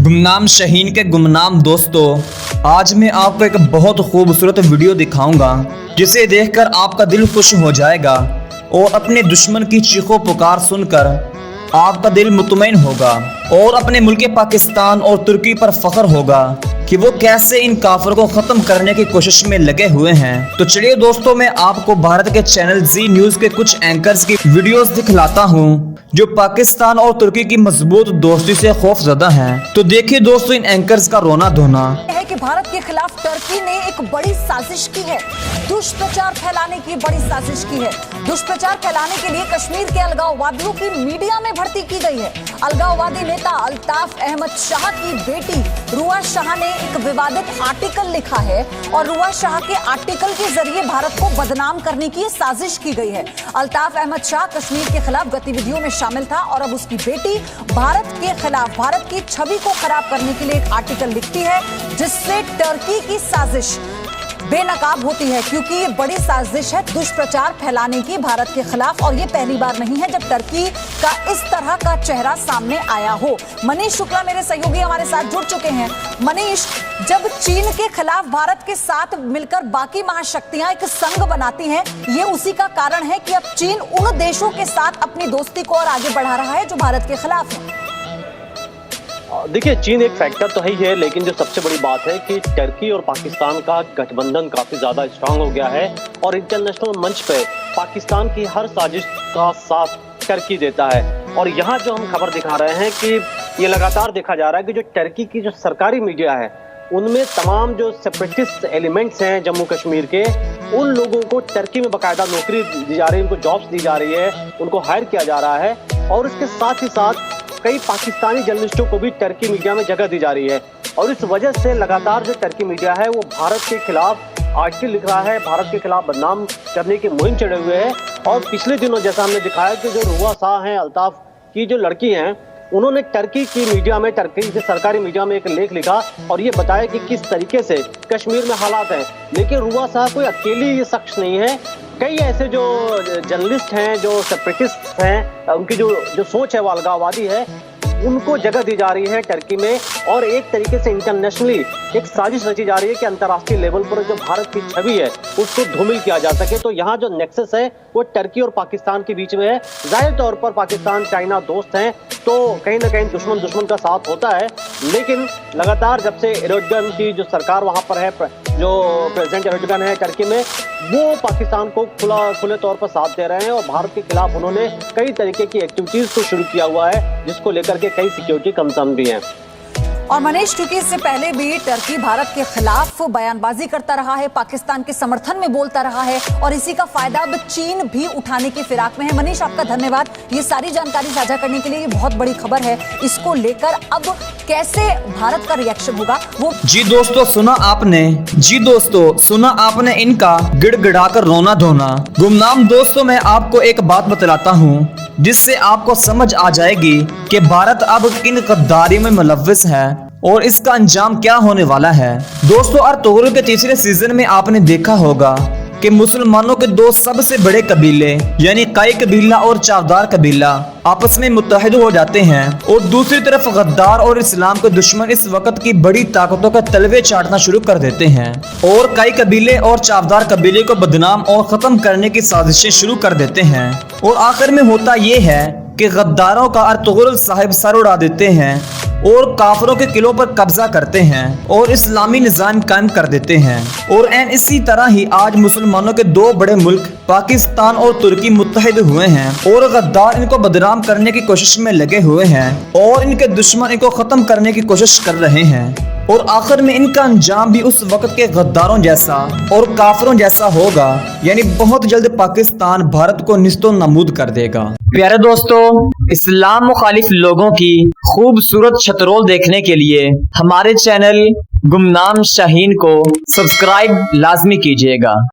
गुमनाम शाहीन के गुमनाम दोस्तों, आज मैं आपको एक बहुत खूबसूरत वीडियो दिखाऊंगा जिसे देखकर आपका दिल खुश हो जाएगा और अपने दुश्मन की चीखों पुकार सुनकर आपका दिल मुतमईन होगा और अपने मुल्क पाकिस्तान और तुर्की पर फख्र होगा कि वो कैसे इन काफिरों को खत्म करने की कोशिश में लगे हुए हैं। तो चलिए दोस्तों, मैं आपको भारत के चैनल जी न्यूज के कुछ एंकर्स की वीडियोस दिखलाता हूँ जो पाकिस्तान और तुर्की की मजबूत दोस्ती से खौफजदा हैं। तो देखिए दोस्तों, इन एंकर्स का रोना धोना है कि भारत के खिलाफ टर्की ने एक बड़ी साजिश की है, दुष्प्रचार फैलाने की बड़ी साजिश की है। दुष्प्रचार फैलाने के लिए कश्मीर के अलगाववादियों की मीडिया में भर्ती की गई है। अलगाववादी नेता अल्ताफ अहमद शाह की बेटी रुआ शाह ने एक विवादित आर्टिकल लिखा है और रुआ शाह के आर्टिकल के जरिए भारत को बदनाम करने की साजिश की गई है। अल्ताफ अहमद शाह कश्मीर के खिलाफ गतिविधियों में शामिल था और अब उसकी बेटी भारत के खिलाफ भारत की छवि को खराब करने के लिए एक आर्टिकल लिखती है जिससे टर्की की साजिश बेनकाब होती है, क्योंकि ये बड़ी साजिश है दुष्प्रचार फैलाने की भारत के खिलाफ। और ये पहली बार नहीं है जब टर्की का इस तरह का चेहरा सामने आया हो। मनीष शुक्ला मेरे सहयोगी हमारे साथ जुड़ चुके हैं। मनीष, जब चीन के खिलाफ भारत के साथ मिलकर बाकी महाशक्तियां एक संघ बनाती हैं, ये उसी का कारण है कि अब चीन उन देशों के साथ अपनी दोस्ती को और आगे बढ़ा रहा है जो भारत के खिलाफ है। देखिए, चीन एक फैक्टर तो ही है, लेकिन जो सबसे बड़ी बात है कि टर्की और पाकिस्तान का गठबंधन काफी ज्यादा स्ट्रांग हो गया है और इंटरनेशनल मंच पे पाकिस्तान की हर साजिश का साथ टर्की देता है। और यहाँ जो हम खबर दिखा रहे हैं कि ये लगातार देखा जा रहा है कि जो टर्की की जो सरकारी मीडिया है उनमें तमाम जो सेपरेटिस्ट एलिमेंट्स हैं जम्मू कश्मीर के, उन लोगों को टर्की में बाकायदा नौकरी दी जा रही है, उनको जॉब्स दी जा रही है, उनको हायर किया जा रहा है। और इसके साथ ही साथ कई पाकिस्तानी जर्नलिस्टों को भी टर्की मीडिया में जगह दी जा रही है। और इस वजह से लगातार जो टर्की मीडिया है वो भारत के खिलाफ आर्टिकल लिख रहा है, भारत के खिलाफ बदनाम करने की मुहिम चढ़े हुए हैं। और पिछले दिनों जैसा हमने दिखाया कि जो रुआ शाह हैं, अल्ताफ की जो लड़की हैं, उन्होंने टर्की की मीडिया में, टर्की की सरकारी मीडिया में एक लेख लिखा और ये बताया कि किस तरीके से कश्मीर में हालात हैं। लेकिन रुआ शाह कोई अकेली ये शख्स नहीं है, कई ऐसे जो जर्नलिस्ट हैं, जो सेपरेटिस्ट हैं, उनकी जो सोच है वो अलगाववादी है, उनको जगह दी जा रही है टर्की में। और एक तरीके से इंटरनेशनली एक साजिश रची जा रही है कि अंतर्राष्ट्रीय लेवल पर जो भारत की छवि है उसको धूमिल किया जा सके। तो यहाँ जो नेक्सस है वो टर्की और पाकिस्तान के बीच में है। जाहिर तौर पर पाकिस्तान चाइना दोस्त हैं, तो कहीं ना कहीं दुश्मन का साथ होता है। लेकिन लगातार जब से एर्दोगन की जो सरकार वहाँ पर है, जो प्रेसिडेंट एर्दोगन है टर्की में, वो पाकिस्तान को खुले तौर पर साथ दे रहे हैं और भारत के खिलाफ उन्होंने कई तरीके की एक्टिविटीज को शुरू किया हुआ है, जिसको लेकर के कई सिक्योरिटी कंसर्न भी हैं। और मनीष, चूंकि इससे पहले भी टर्की भारत के खिलाफ बयानबाजी करता रहा है, पाकिस्तान के समर्थन में बोलता रहा है और इसी का फायदा अब चीन भी उठाने की फिराक में है। मनीष, आपका धन्यवाद ये सारी जानकारी साझा करने के लिए। ये बहुत बड़ी खबर है, इसको लेकर अब कैसे भारत का रिएक्शन होगा वो। जी दोस्तों, सुना आपने इनका गिड़गिड़ाकर रोना धोना। गुमनाम दोस्तों, मैं आपको एक बात बतलाता हूँ जिससे आपको समझ आ जाएगी कि भारत अब किन गद्दारी में मुलव्विस है और इसका अंजाम क्या होने वाला है। दोस्तों, अर्तुगरुल के तीसरे सीजन में आपने देखा होगा कि मुसलमानों के दो सबसे बड़े कबीले यानी काई कबीला और चावदार कबीला आपस में मुत्तहिद हो जाते हैं और दूसरी तरफ गद्दार और इस्लाम के दुश्मन इस वक्त की बड़ी ताकतों का तलवे चाटना शुरू कर देते हैं और काई कबीले और चावदार कबीले को बदनाम और खत्म करने की साजिशें शुरू कर देते हैं। और आखिर में होता ये है कि गद्दारों का अर्तुगरुल साहिब सर उड़ा देते हैं और काफिरों के किलों पर कब्जा करते हैं और इस्लामी निज़ाम कायम कर देते हैं। और इसी तरह ही आज मुसलमानों के दो बड़े मुल्क पाकिस्तान और तुर्की मुत्तहिद हुए हैं और गद्दार इनको बदनाम करने की कोशिश में लगे हुए हैं और इनके दुश्मन इनको खत्म करने की कोशिश कर रहे हैं। और आखिर में इनका अंजाम भी उस वक्त के गद्दारों जैसा और काफिरों जैसा होगा, यानी बहुत जल्द पाकिस्तान भारत को निस्तो नमूद कर देगा। प्यारे दोस्तों, इस्लाम मुखालिफ लोगों की खूबसूरत शतरोल देखने के लिए हमारे चैनल गुमनाम शाहीन को सब्सक्राइब लाजमी कीजिएगा।